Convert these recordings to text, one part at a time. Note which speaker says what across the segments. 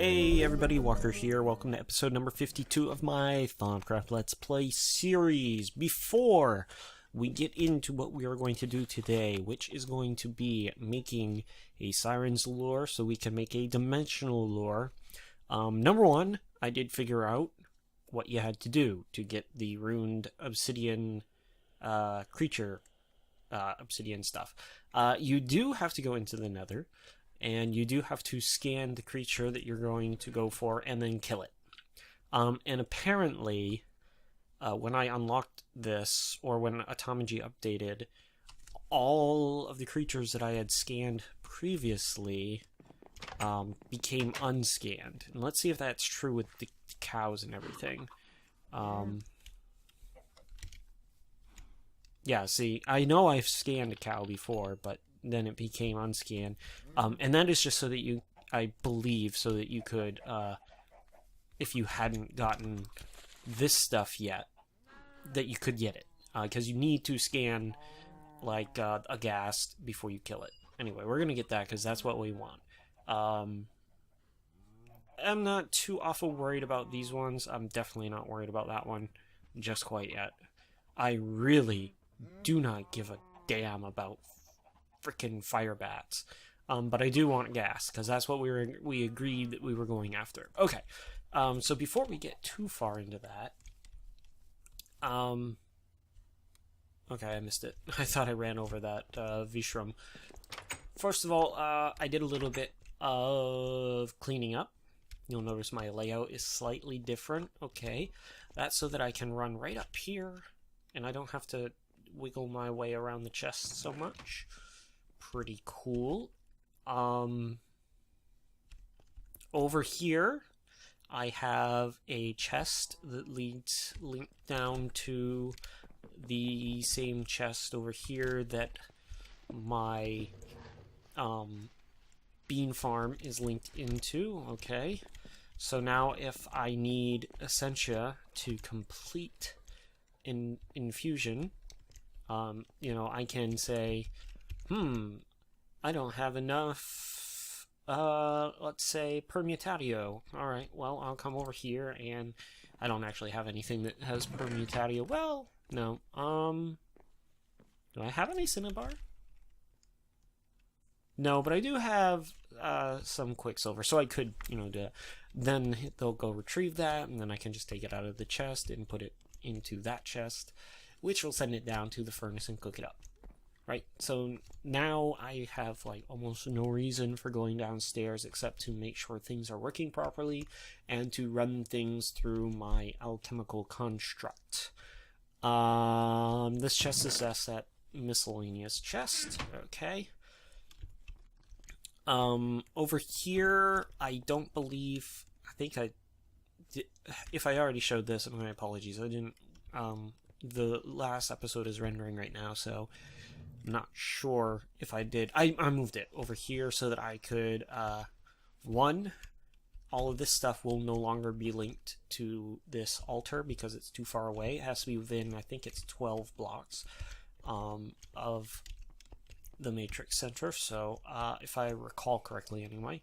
Speaker 1: Hey everybody, Walker here. Welcome to episode number 52 of my Thaumcraft Let's Play series. Before we get into what we are going to do today, which is going to be making a siren's lure so we can make a dimensional lure. Number one, I did figure out what you had to do to get the ruined obsidian creature, obsidian stuff. You do have to go into the Nether. And you do have to scan the creature that you're going to go for and then kill it. And apparently, when I unlocked this, or when Automagy updated, all of the creatures that I had scanned previously became unscanned. And let's see if that's true with the cows and everything. Yeah, see, I know I've scanned a cow before, but then it became unscanned. And that is just so that you, I believe, so that you could, if you hadn't gotten this stuff yet, that you could get it. Because you need to scan, like, a ghast before you kill it. Anyway, we're going to get that because that's what we want. I'm not too awful worried about these ones. I'm definitely not worried about that one just quite yet. I really do not give a damn about freaking fire bats. But I do want gas, because that's what we agreed that we were going after. Okay, so before we get too far into that, okay, I missed it. I thought I ran over that Vishram. First of all, I did a little bit of cleaning up. You'll notice my layout is slightly different. Okay, that's so that I can run right up here, and I don't have to wiggle my way around the chest so much. Pretty cool. Over here, I have a chest that linked down to the same chest over here that my bean farm is linked into. Okay, so now if I need essentia to complete infusion, you know, I can say, I don't have enough, let's say, permutario. Alright, well, I'll come over here, and I don't actually have anything that has permutario. Well, no, do I have any cinnabar? No, but I do have, some quicksilver, so I could, you know, then they'll go retrieve that, and then I can just take it out of the chest and put it into that chest, which will send it down to the furnace and cook it up. Right, so now I have like almost no reason for going downstairs except to make sure things are working properly and to run things through my alchemical construct. This chest is that miscellaneous chest. Okay. Over here, I don't believe. I think I did. If I already showed this, my apologies. I didn't. The last episode is rendering right now, so I'm not sure if I did. I moved it over here so that I could, one, all of this stuff will no longer be linked to this altar because it's too far away. It has to be within, I think it's 12 blocks of the matrix center, so if I recall correctly anyway.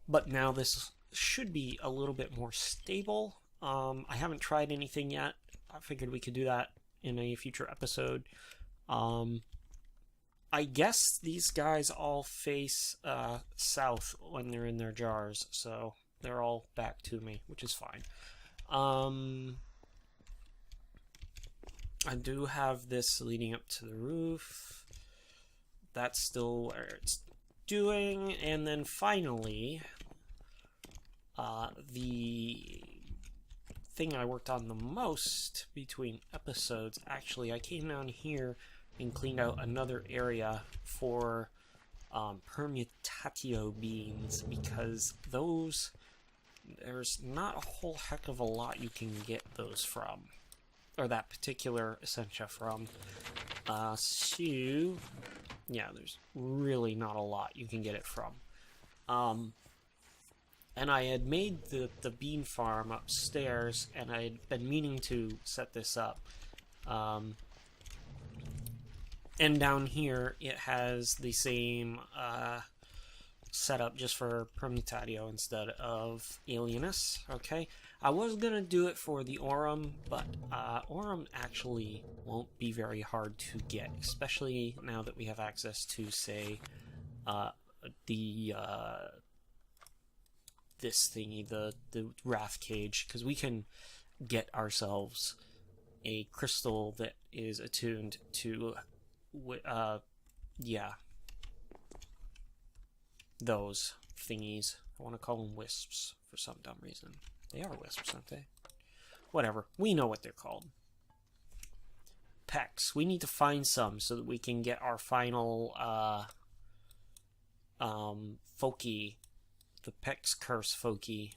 Speaker 1: But now this should be a little bit more stable. I haven't tried anything yet. I figured we could do that in a future episode. I guess these guys all face south when they're in their jars, so they're all back to me, which is fine. I do have this leading up to the roof. That's still where it's doing, and then finally, the thing I worked on the most between episodes, actually, I came down here and cleaned out another area for permutatio beans, because those, there's not a whole heck of a lot you can get those from, or that particular essentia from. So yeah, there's really not a lot you can get it from. And I had made the bean farm upstairs, and I had been meaning to set this up. And down here, it has the same setup just for Permutatio instead of Alienus, okay? I was gonna do it for the Aurum, but Aurum actually won't be very hard to get, especially now that we have access to, say, this thingy, the Wrath Cage, because we can get ourselves a crystal that is attuned to, yeah, those thingies. I want to call them wisps for some dumb reason. They are wisps, aren't they? Whatever. We know what they're called. Pecks. We need to find some so that we can get our final Foki, the Peck's Curse Foki.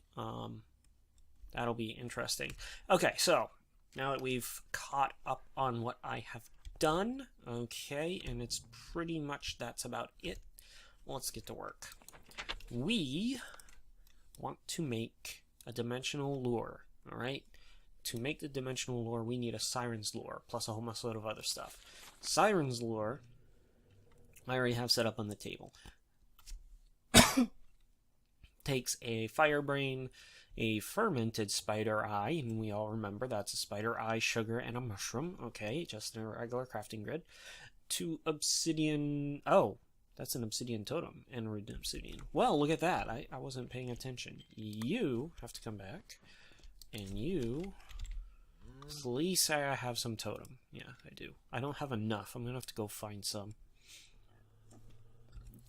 Speaker 1: That'll be interesting. Okay, so now that we've caught up on what I have done, okay, and it's pretty much that's about it. Let's get to work. We want to make a dimensional lure, alright? To make the dimensional lure, we need a siren's lure, plus a whole load of other stuff. Siren's lure, I already have set up on the table. Takes a fire brain, a fermented spider eye, and we all remember that's a spider eye, sugar, and a mushroom, okay, just in a regular crafting grid. 2 obsidian, oh, that's an obsidian totem, and an obsidian. Well, look at that, I wasn't paying attention. You have to come back, and you, please say I have some totem. Yeah, I do. I don't have enough, I'm gonna have to go find some.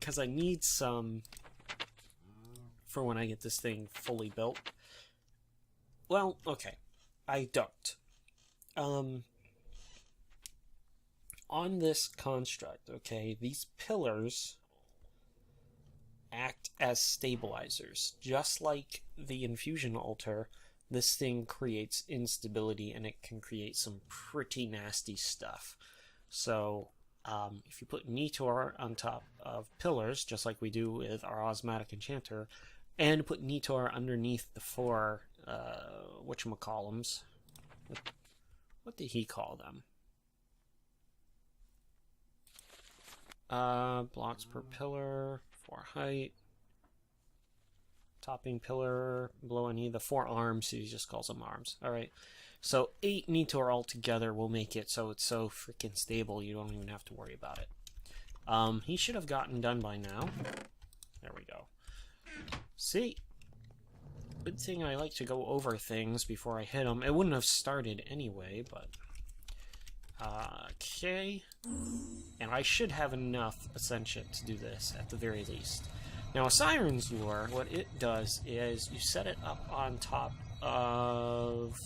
Speaker 1: Because I need some for when I get this thing fully built. Well, okay, I don't. On this construct, okay, these pillars act as stabilizers. Just like the infusion altar, this thing creates instability and it can create some pretty nasty stuff. So, if you put Nitor on top of pillars, just like we do with our Osmatic Enchanter, and put Nitor underneath the 4, whatchamacallums. What did he call them? Blocks per pillar, 4 height. Topping pillar, below any of the 4 arms, he just calls them arms. Alright, so 8 Nitor altogether will make it so it's so freaking stable you don't even have to worry about it. He should have gotten done by now. There we go. See? Good thing I like to go over things before I hit them. It wouldn't have started anyway, but... okay. And I should have enough essentia to do this, at the very least. Now, a siren's lure, what it does is you set it up on top of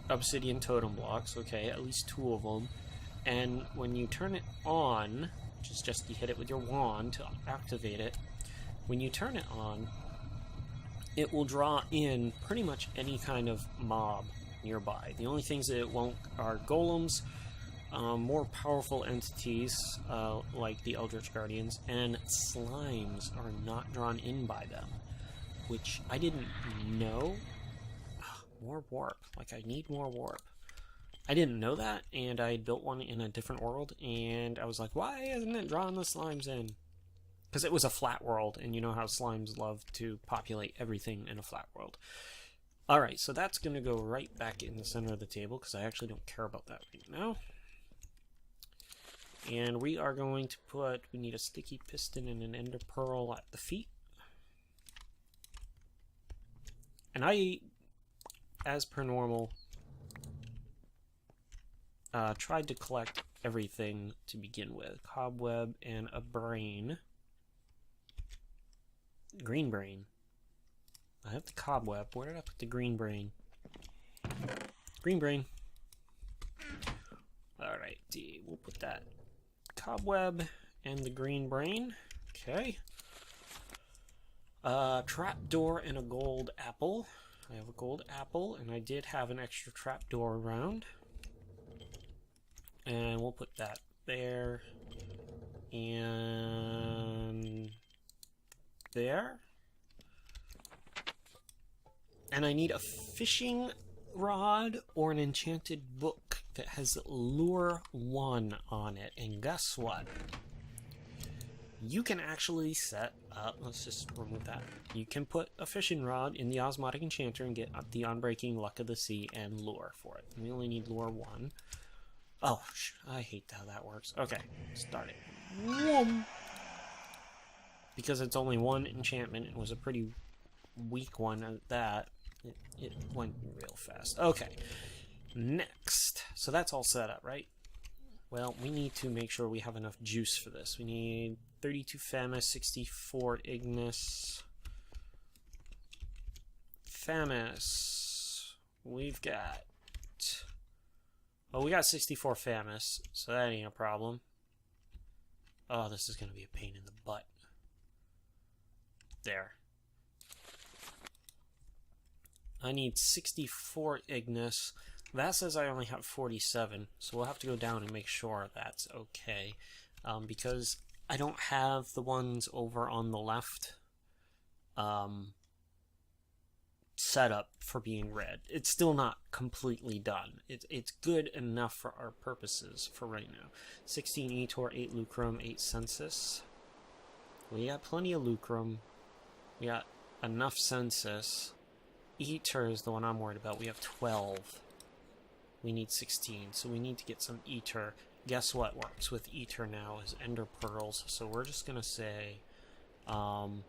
Speaker 1: obsidian totem blocks, okay, at least 2 of them. And when you turn it on, which is just you hit it with your wand to activate it, when you turn it on, it will draw in pretty much any kind of mob nearby. The only things that it won't are golems, more powerful entities like the Eldritch Guardians, and slimes are not drawn in by them, which I didn't know. More warp. Like, I need more warp. I didn't know that, and I built one in a different world, and I was like, why isn't it drawing the slimes in? Because it was a flat world, and you know how slimes love to populate everything in a flat world. Alright, so that's going to go right back in the center of the table, because I actually don't care about that right now. And we are going to put, we need a sticky piston and an ender pearl at the feet. And I, as per normal, tried to collect everything to begin with. Cobweb and a brain. Green brain. I have the cobweb. Where did I put the green brain? Green brain. Alright, we'll put that cobweb and the green brain. Okay. Trapdoor and a gold apple. I have a gold apple, and I did have an extra trapdoor around. And we'll put that there. And there. And I need a fishing rod or an enchanted book that has Lure 1 on it. And guess what? you can actually set up, let's just remove that. You can put a fishing rod in the osmotic enchanter and get the unbreaking luck of the sea and lure for it. We only need lure 1. Oh, I hate how that works. Okay, start it. Whoom. Because it's only 1 enchantment, it was a pretty weak one at that. It went real fast. Okay, next. So that's all set up, right? Well, we need to make sure we have enough juice for this. We need 32 Famis, 64 Ignis. Famis. We've got... Oh, we got 64 Famis, so that ain't a problem. Oh, this is going to be a pain in the butt. There. I need 64 Ignis. That says I only have 47, so we'll have to go down and make sure that's okay. Because I don't have the ones over on the left set up for being red. It's still not completely done. It's good enough for our purposes for right now. 16 Etor, 8 Lucrum, 8 Census. We got plenty of Lucrum. We got enough Census. Etor is the one I'm worried about. We have 12. We need 16, so we need to get some Etor. Guess what works with Etor now is Ender Pearls, so we're just going to say, well,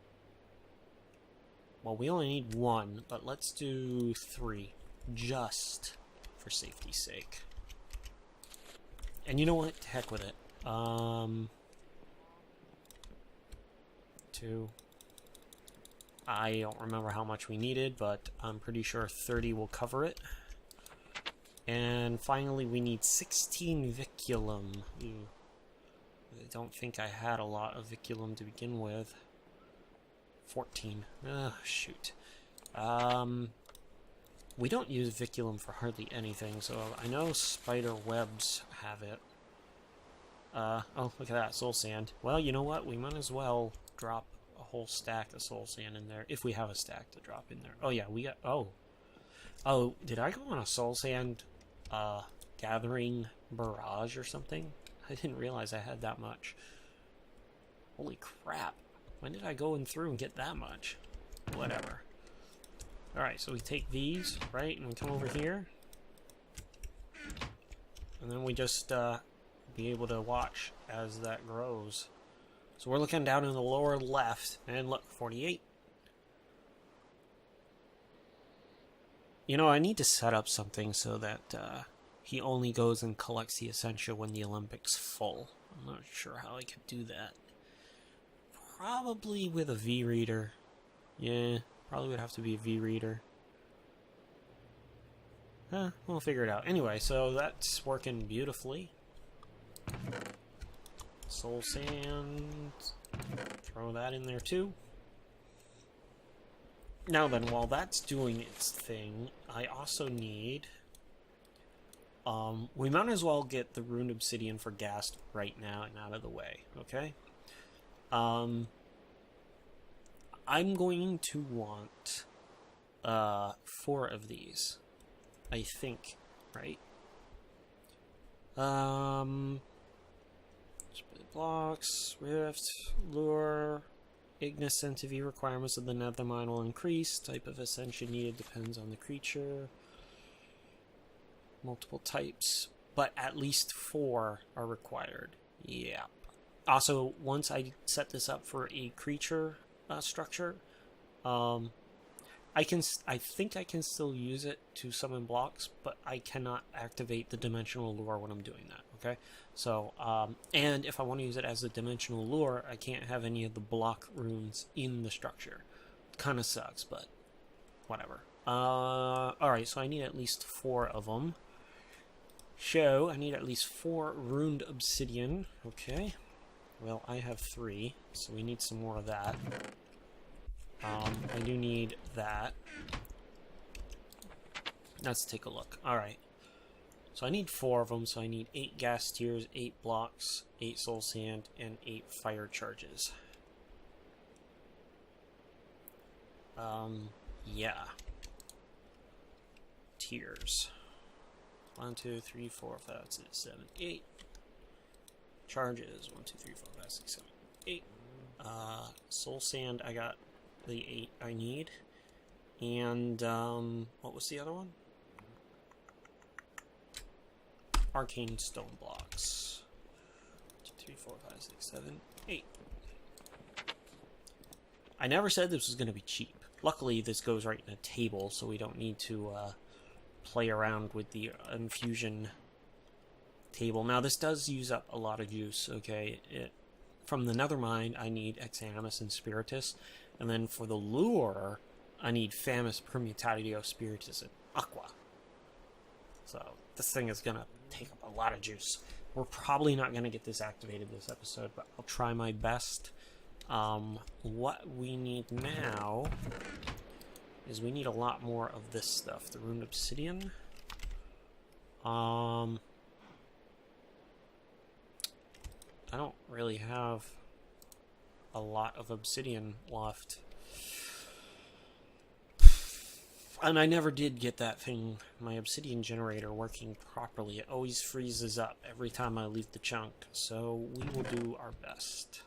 Speaker 1: we only need 1, but let's do 3, just for safety's sake. And you know what? Heck with it. 2. I don't remember how much we needed, but I'm pretty sure 30 will cover it. And finally, we need 16 Viculum. Ooh. I don't think I had a lot of Viculum to begin with. 14. Shoot. We don't use Viculum for hardly anything, so I know spider webs have it. Oh, look at that, soul sand. Well, you know what? We might as well drop a whole stack of soul sand in there, if we have a stack to drop in there. Oh, yeah, we got... Oh, did I go on a soul sand gathering barrage or something? I didn't realize I had that much. Holy crap. When did I go in through and get that much? Whatever. Alright, so we take these, right, and we come over here. And then we just be able to watch as that grows. So we're looking down in the lower left, and look, 48. You know, I need to set up something so that he only goes and collects the essentia when the Olympic's full. I'm not sure how I could do that. Probably with a V-reader. Yeah, probably would have to be a V-reader. We'll figure it out. Anyway, so that's working beautifully. Soul sand. Throw that in there too. Now then, while that's doing its thing, I also need... we might as well get the ruined obsidian for ghast right now and out of the way, okay? I'm going to want 4 of these, I think, right? Split blocks, rift, lure... Ignis Centivi requirements of the Nethermine will increase. Type of essentia needed depends on the creature. Multiple types, but at least 4 are required. Yeah. Also, once I set this up for a creature structure, I think I can still use it to summon blocks, but I cannot activate the dimensional lure when I'm doing that. Okay, so and if I want to use it as a dimensional lure, I can't have any of the block runes in the structure. Kind of sucks, but whatever. Alright, so I need at least 4 of them. So, I need at least 4 ruined obsidian. Okay. Well, I have 3, so we need some more of that. I do need that. Let's take a look. Alright. So I need 4 of them, so I need 8 gas tiers, 8 blocks, 8 soul sand, and 8 fire charges. Yeah. Tiers. 1, 2, 3, 4, 5, 6, 7, 8. Charges. 1, 2, 3, 4, 5, 6, 7, 8. Soul sand, I got the 8 I need. And, what was the other one? Arcane stone blocks. 2, 3, 4, 5, 6, 7, 8. I never said this was going to be cheap. Luckily, this goes right in a table, so we don't need to play around with the infusion table. Now, this does use up a lot of juice, okay? From the Nethermine, I need Exanimus and Spiritus, and then for the lure, I need Famus, Permutatio, Spiritus, and Aqua. So, this thing is going to take up a lot of juice. We're probably not going to get this activated this episode, but I'll try my best. What we need now is we need a lot more of this stuff. The Ruined Obsidian. I don't really have a lot of obsidian left. And I never did get that thing, my obsidian generator, working properly. It always freezes up every time I leave the chunk, so we will do our best.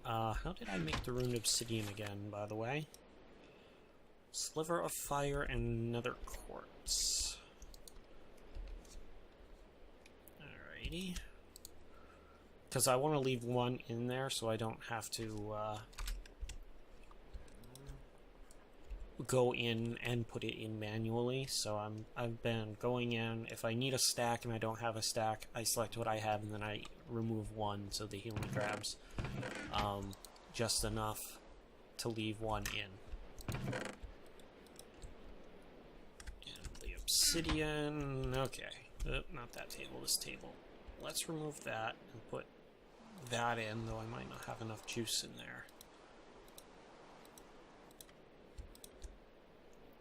Speaker 1: How did I make the Ruined Obsidian again, by the way? Sliver of Fire and Nether Quartz. Alrighty. Because I want to leave one in there so I don't have to, go in and put it in manually. So I've been going in. If I need a stack and I don't have a stack, I select what I have and then I remove one so the healing grabs just enough to leave one in. And the obsidian, okay, not that table, this table. Let's remove that and put that in, though I might not have enough juice in there.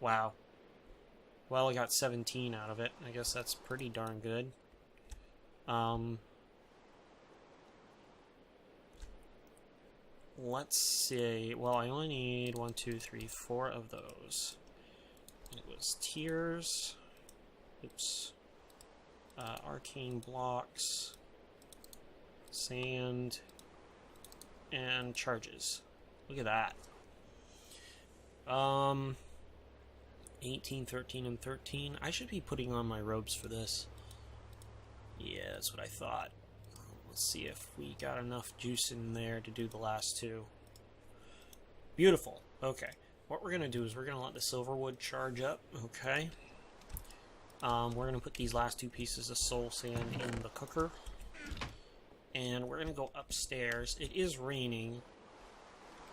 Speaker 1: Wow. Well, I got 17 out of it. I guess that's pretty darn good. Let's see. Well, I only need 1, 2, 3, 4 of those. It was tears. Oops. Arcane blocks. Sand. And charges. Look at that. 18, 13, and 13. I should be putting on my robes for this. Yeah, that's what I thought. Let's see if we got enough juice in there to do the last two. Beautiful. Okay. What we're going to do is we're going to let the silverwood charge up. Okay. We're going to put these last two pieces of soul sand in the cooker. And we're going to go upstairs. It is raining.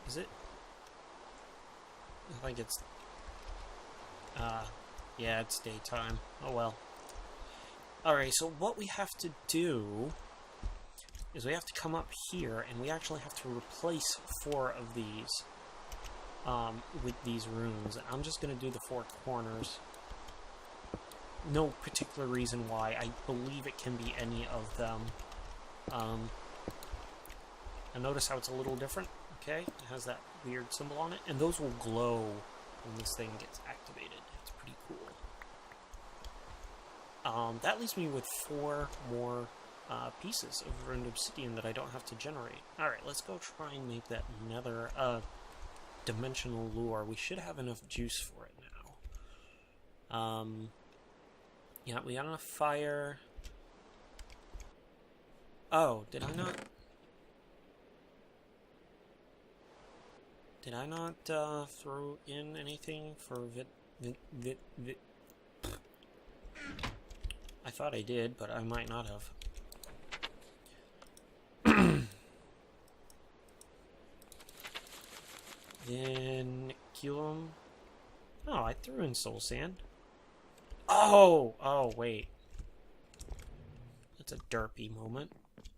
Speaker 1: Is it? I think it's... yeah, it's daytime. Oh well. Alright, so what we have to do is we have to come up here, and we actually have to replace 4 of these with these runes. I'm just going to do the 4 corners. No particular reason why. I believe it can be any of them. And notice how it's a little different. Okay, it has that weird symbol on it, and those will glow when this thing gets activated. It's pretty cool. That leaves me with 4 more pieces of ruined obsidian that I don't have to generate. Alright, let's go try and make that nether dimensional lure. We should have enough juice for it now. Yeah, we got enough fire. Oh, did I not? Did I not throw in anything for I thought I did, but I might not have. Viniculum. Oh, I threw in soul sand. Oh! Oh, wait. That's a derpy moment.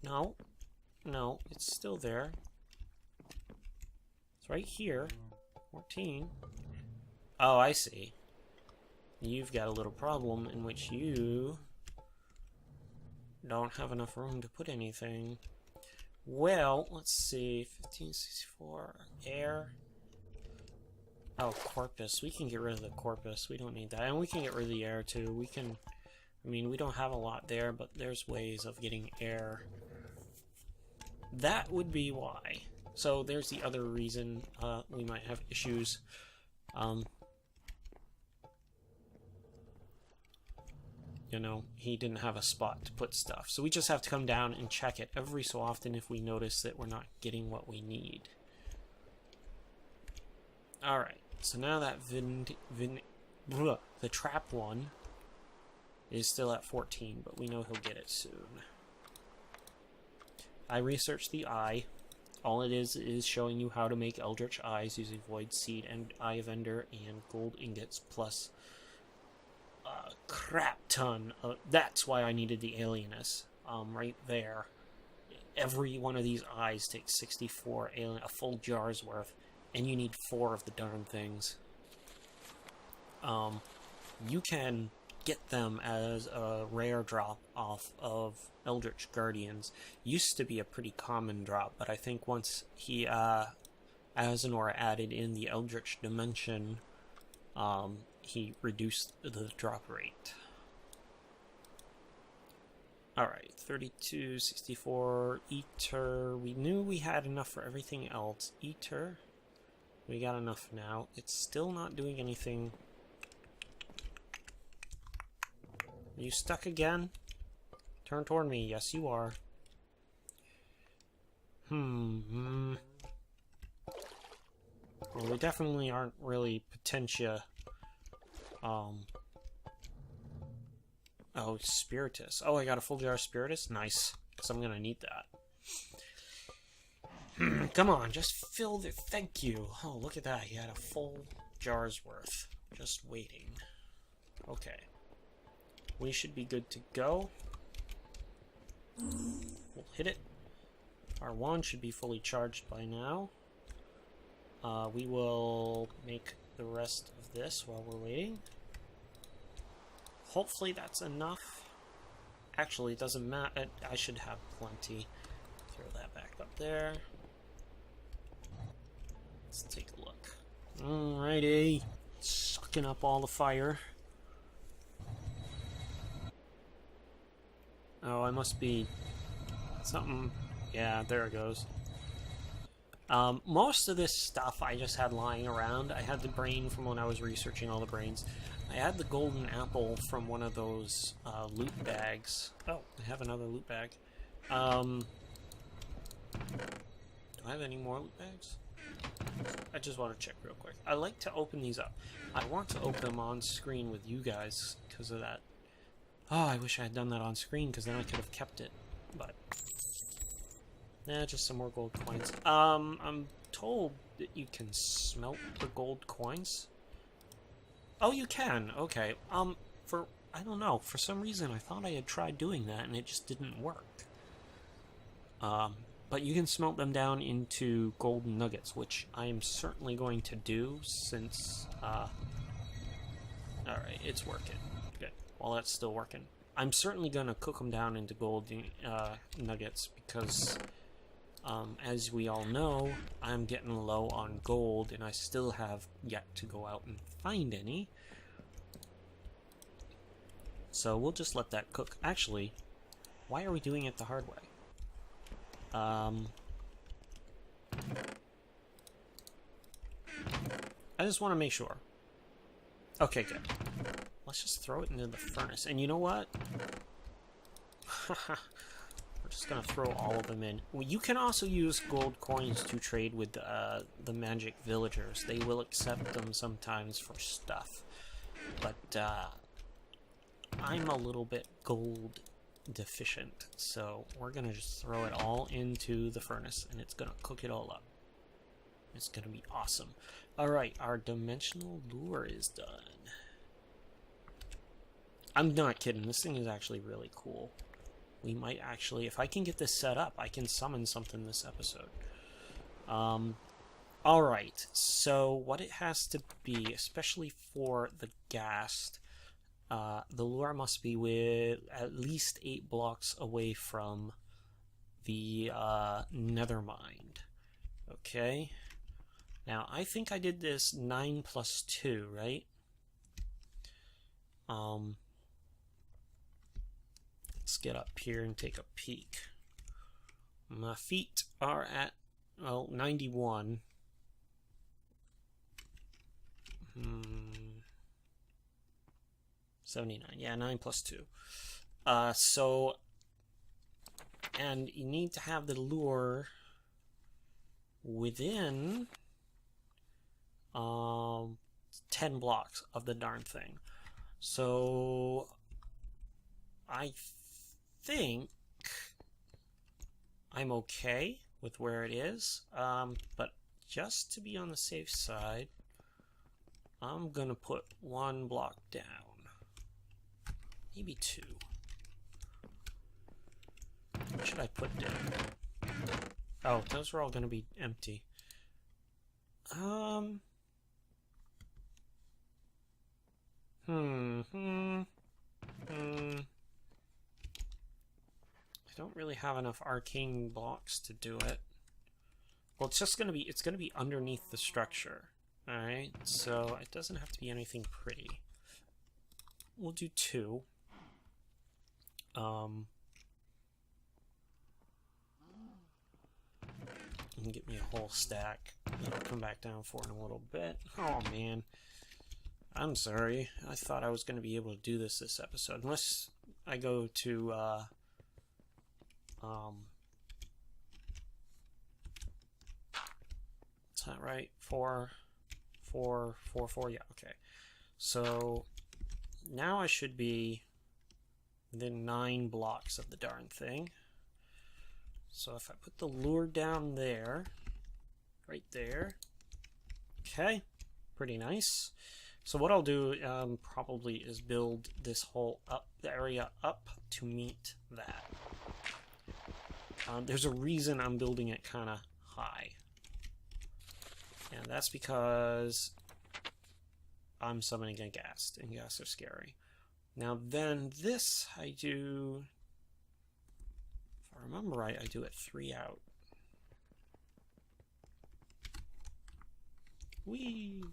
Speaker 1: No. No, it's still there. It's right here. 14. Oh, I see. You've got a little problem in which you don't have enough room to put anything. Well, let's see. 1564. Air. Oh, corpus. We can get rid of the corpus. We don't need that. And we can get rid of the air, too. We can... I mean, we don't have a lot there, but there's ways of getting air. That would be why. So there's the other reason we might have issues. You know, he didn't have a spot to put stuff. So we just have to come down and check it every so often if we notice that we're not getting what we need. Alright, so now that the trap one is still at 14, but we know he'll get it soon. I researched the eye. All it is showing you how to make eldritch eyes using void seed and eye of ender and gold ingots plus a crap ton of, that's why I needed the alienus right there. Every one of these eyes takes 64 alien, a full jar's worth, and you need 4 of the darn things. You can get them as a rare drop off of Eldritch Guardians. Used to be a pretty common drop, but I think once he Azenor added in the Eldritch Dimension, he reduced the drop rate. Alright, 32, 64, Ether. We knew we had enough for everything else. Ether, we got enough now. It's still not doing anything. Are you stuck again? Turn toward me. Yes, you are. Well, we definitely aren't really Potentia. Oh, Spiritus. Oh, I got a full jar of Spiritus? Nice. Because I'm gonna need that. Come on, just fill the... Thank you. Oh, look at that. He had a full jar's worth. Just waiting. Okay. We should be good to go. We'll hit it. Our wand should be fully charged by now. We will make the rest of this while we're waiting. Hopefully that's enough. Actually, it doesn't matter. I should have plenty. Throw that back up there. Let's take a look. Alrighty. Sucking up all the fire. Oh, I must be something. Yeah, there it goes. Most of this stuff I just had lying around. I had the brain from when I was researching all the brains. I had the golden apple from one of those loot bags. Oh, I have another loot bag. Do I have any more loot bags? I just want to check real quick. I like to open these up. I want to open them on screen with you guys because of that. Oh, I wish I had done that on screen because then I could have kept it. But just some more gold coins. I'm told that you can smelt the gold coins. Oh, you can. Okay. I don't know. For some reason, I thought I had tried doing that and it just didn't work. But you can smelt them down into golden nuggets, which I am certainly going to do since. All right, it's working. Good. Well, that's still working. I'm certainly going to cook them down into gold nuggets because, as we all know, I'm getting low on gold and I still have yet to go out and find any. So we'll just let that cook. Actually, why are we doing it the hard way? I just want to make sure. Okay, good. Let's just throw it into the furnace. And you know what? We're just gonna throw all of them in. Well, you can also use gold coins to trade with the magic villagers. They will accept them sometimes for stuff. But I'm a little bit gold deficient, so we're gonna just throw it all into the furnace and it's gonna cook it all up. It's gonna be awesome. Alright, our dimensional lure is done. I'm not kidding, this thing is actually really cool. We might actually, if I can get this set up, I can summon something this episode. Alright, so what it has to be, especially for the ghast, the lure must be with at least 8 blocks away from the nether mine. Okay. Now, I think I did this 9 plus 2, right? Let's get up here and take a peek. My feet are at, well, 91. 79. Yeah, 9 plus 2. So, and you need to have the lure within 10 blocks of the darn thing. So, I think I'm okay with where it is, but just to be on the safe side, I'm gonna put 1 block down. Maybe 2. What should I put down? Oh, those are all gonna be empty. I don't really have enough arcane blocks to do it. Well, it's gonna be underneath the structure. Alright, so it doesn't have to be anything pretty. We'll do 2. And get me a whole stack that I'll come back down for in a little bit. Oh man. I'm sorry. I thought I was going to be able to do this episode. Unless I go to, is that right? 4, 4, 4, 4, yeah, okay. So, now I should be within 9 blocks of the darn thing. So if I put the lure down there, right there, okay, pretty nice. So what I'll do probably is build this whole area up to meet that. There's a reason I'm building it kind of high. And that's because I'm summoning a ghast, and ghasts are scary. Now then this I do, if I remember right, I do it 3 out. Whee!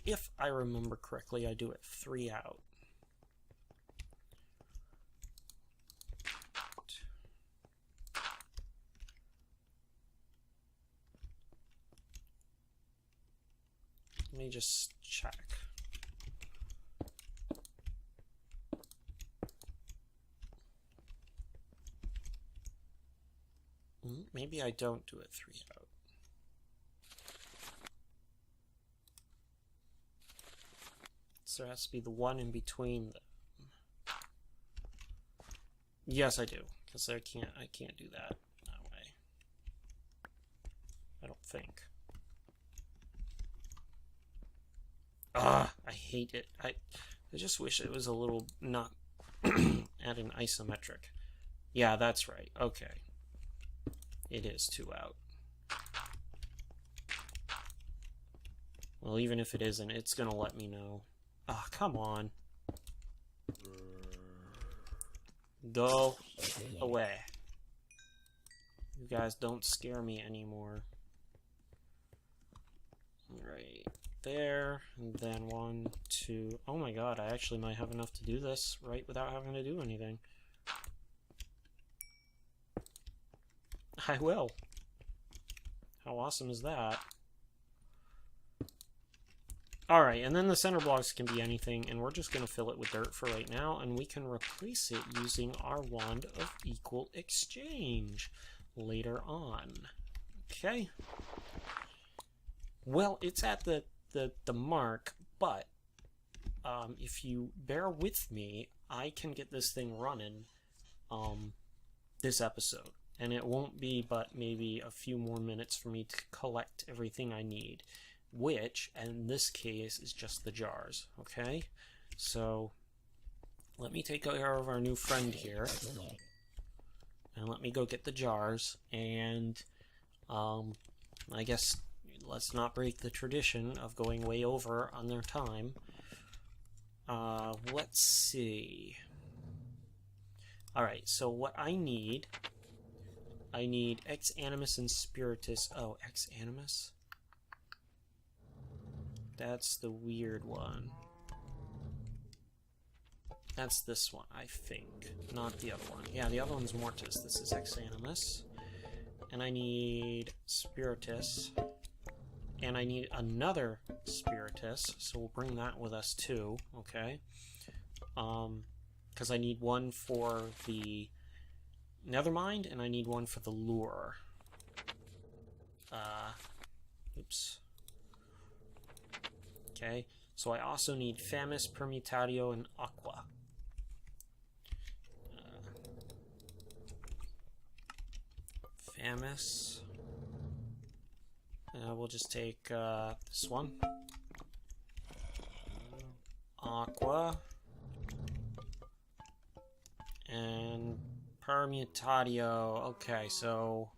Speaker 1: If I remember correctly, I do it 3 out. Let me just check. Maybe I don't do it 3 out. So there has to be the one in between them. Yes, I do, because I can't do that way. I don't think. I hate it. I just wish it was a little not at an isometric. Yeah, that's right. Okay. It is 2 out. Well, even if it isn't, it's gonna let me know. Ah, come on. Go away. You guys don't scare me anymore. Right there, and then 1, 2. Oh my god, I actually might have enough to do this right without having to do anything. I will. How awesome is that? Alright, and then the center blocks can be anything, and we're just going to fill it with dirt for right now, and we can replace it using our Wand of Equal Exchange later on. Okay? Well, it's at the mark, but if you bear with me, I can get this thing running this episode. And it won't be but maybe a few more minutes for me to collect everything I need, which, in this case, is just the jars, okay? So, let me take care of our new friend here, and let me go get the jars, and, I guess, let's not break the tradition of going way over on their time. Let's see. Alright, so what I need Ex Animus and Spiritus. Oh, Ex Animus? That's the weird one. That's this one, I think. Not the other one. Yeah, the other one's Mortis. This is Exanimus. And I need Spiritus. And I need another Spiritus, so we'll bring that with us too, okay? Because I need one for the Nethermind, and I need one for the Lure. Oops. Okay, so I also need Famis, Permutatio, and Aqua. Famis. We'll just take this one. Aqua. And Permutatio. Okay, so...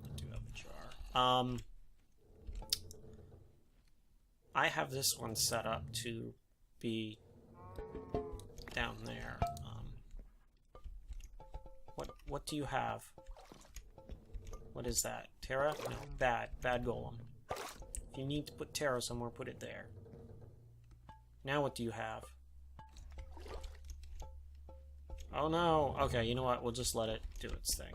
Speaker 1: I do have a jar. I have this one set up to be down there. What do you have? What is that? Terra? No, bad golem. If you need to put Terra somewhere, put it there. Now what do you have? Oh no! Okay, you know what? We'll just let it do its thing.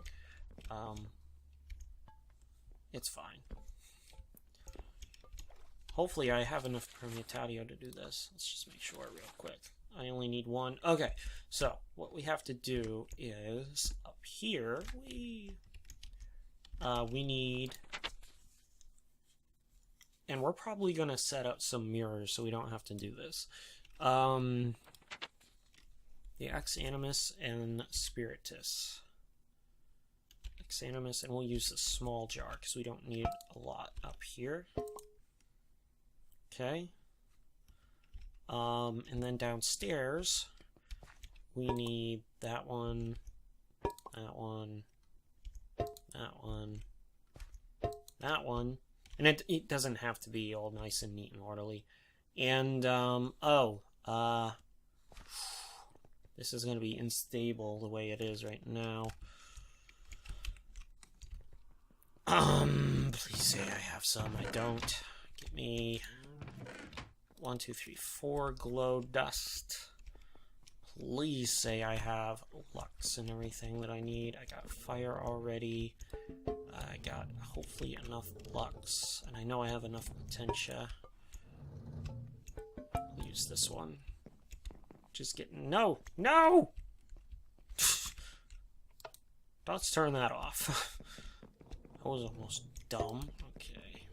Speaker 1: It's fine. Hopefully I have enough Permutatio to do this. Let's just make sure real quick. I only need one. Okay, so what we have to do is up here we need, and we're probably gonna set up some mirrors so we don't have to do this. The Exanimus and Spiritus. Exanimus, and we'll use a small jar because we don't need a lot up here. Okay. And then downstairs, we need that one, that one, that one, that one. And it doesn't have to be all nice and neat and orderly. And, this is going to be unstable the way it is right now. Please say I have some. I don't. Give me 1, 2, 3, 4 glow dust. Please say I have lux and everything that I need. I got fire already. I got hopefully enough lux. And I know I have enough potentia. I'll use this one. Just get... No! No! Let's turn that off. That was almost dumb. Okay.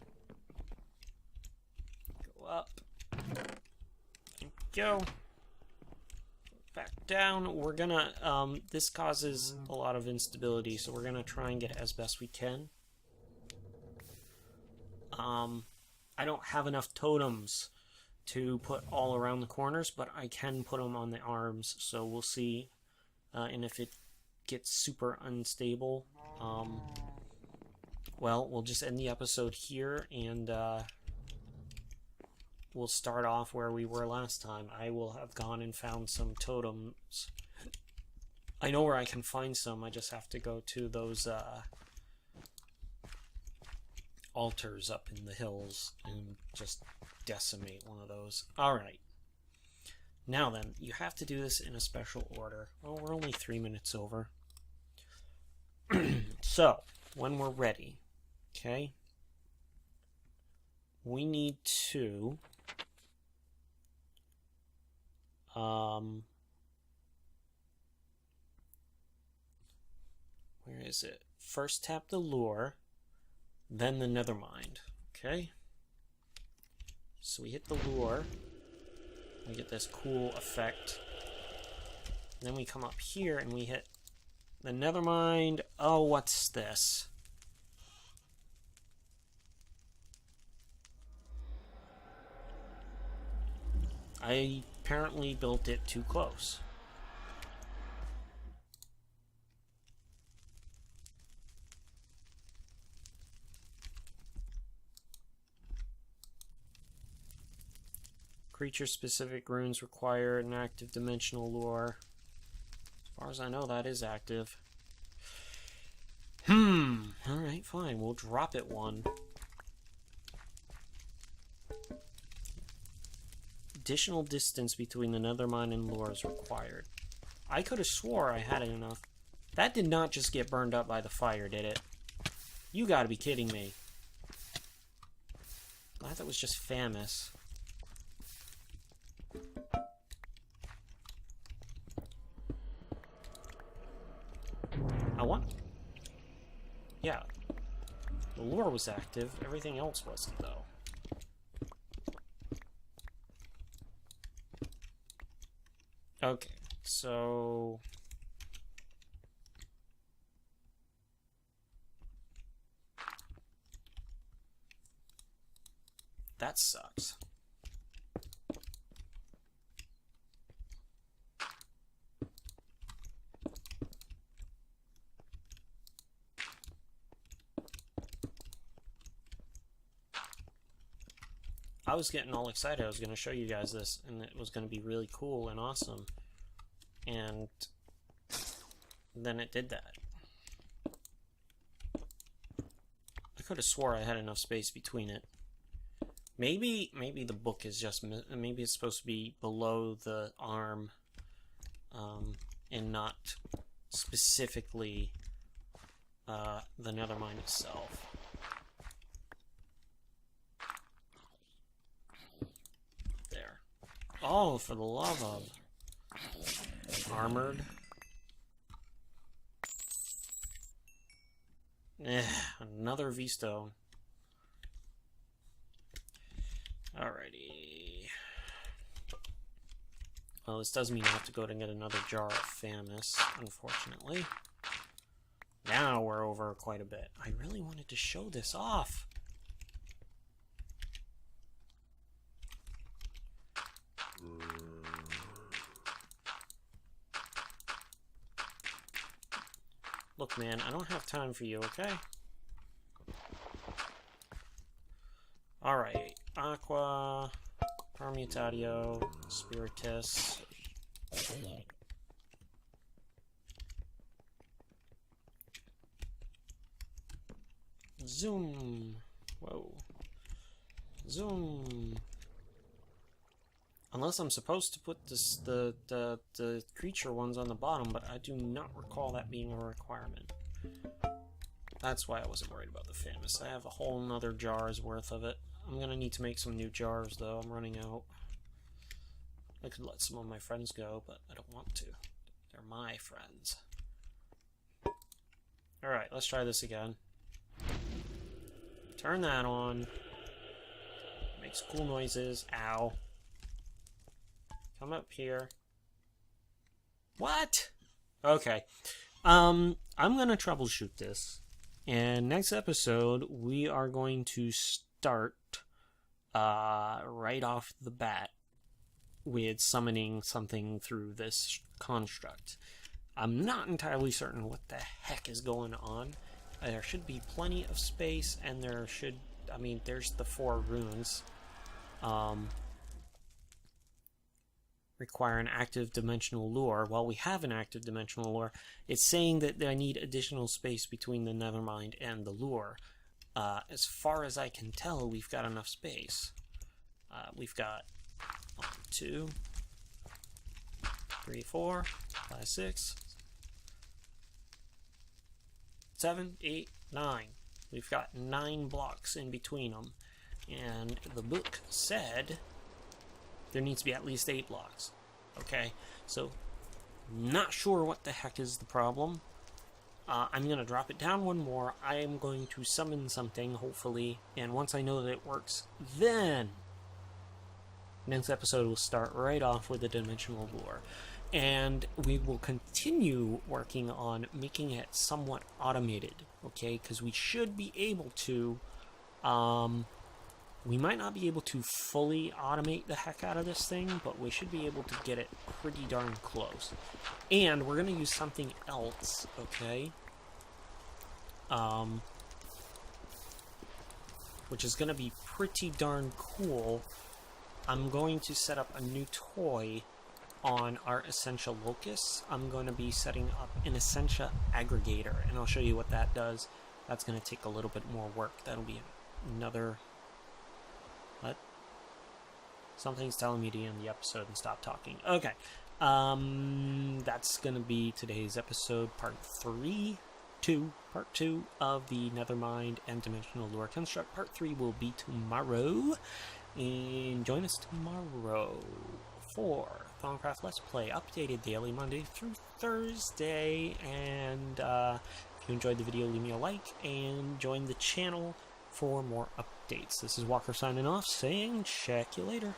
Speaker 1: Go up. And go. Back down. We're gonna, this causes a lot of instability, so we're gonna try and get it as best we can. I don't have enough totems to put all around the corners, but I can put them on the arms, so we'll see. And if it gets super unstable, well, we'll just end the episode here, and we'll start off where we were last time. I will have gone and found some totems. I know where I can find some, I just have to go to those altars up in the hills and just decimate one of those. Alright. Now then, you have to do this in a special order. Well, we're only 3 minutes over. So, when we're ready, okay, we need to where is it? First tap the lure, then the Nethermind, okay? So we hit the lure, we get this cool effect. Then we come up here and we hit the Nethermind. Oh, what's this? I apparently built it too close. Creature-specific runes require an active dimensional lure. As far as I know, that is active. Alright, fine. We'll drop it one. Additional distance between the nether mine and lure is required. I could have swore I had enough. That did not just get burned up by the fire, did it? You gotta be kidding me. I thought it was just famous. I want... Yeah. The lure was active. Everything else wasn't, though. Okay, so... That sucks. I was getting all excited. I was going to show you guys this, and it was going to be really cool and awesome. And then it did that. I could have swore I had enough space between it. Maybe the book is just... Maybe it's supposed to be below the arm, and not specifically the nethermine itself. There. Oh, for the love of... Armored. Another V-stone. Alrighty. Well, this does mean I have to go to get another jar of Famus, unfortunately. Now we're over quite a bit. I really wanted to show this off. Look, man, I don't have time for you, okay? Alright. Aqua, Permutatio, Spiritus. Zoom. Whoa. Zoom. Unless I'm supposed to put this, the creature ones on the bottom, but I do not recall that being a requirement. That's why I wasn't worried about the Famus. I have a whole nother jar's worth of it. I'm gonna need to make some new jars, though. I'm running out. I could let some of my friends go, but I don't want to. They're my friends. Alright, let's try this again. Turn that on. Makes cool noises. Ow. Come up here. What? Okay. I'm gonna troubleshoot this. And next episode, we are going to start right off the bat with summoning something through this construct. I'm not entirely certain what the heck is going on. There should be plenty of space, and there should... I mean, there's the 4 runes. Require an active dimensional lure. While we have an active dimensional lure, it's saying that I need additional space between the nethermind and the lure. As far as I can tell, we've got enough space. We've got 1, 2, 3, 4, 5, 6, 7, 8, 9. We've got 9 blocks in between them. And the book said there needs to be at least 8 blocks. Okay, so not sure what the heck is the problem. I'm going to drop it down one more. I am going to summon something, hopefully, and once I know that it works, then next episode will start right off with the dimensional lure. And we will continue working on making it somewhat automated, okay? Because we should be able to... we might not be able to fully automate the heck out of this thing, but we should be able to get it pretty darn close. And we're going to use something else, okay? Which is going to be pretty darn cool. I'm going to set up a new toy on our essentia locus, I'm going to be setting up an essentia aggregator, and I'll show you what that does. That's going to take a little bit more work. That'll be another... What? Something's telling me to end the episode and stop talking. Okay. That's going to be today's episode, part 2 of the Nethermind and Dimensional Lure Construct. Part 3 will be tomorrow. And join us tomorrow for Thaumcraft Let's Play, updated daily Monday through Thursday. And if you enjoyed the video, leave me a like and join the channel for more updates. This is Walker signing off, saying check you later.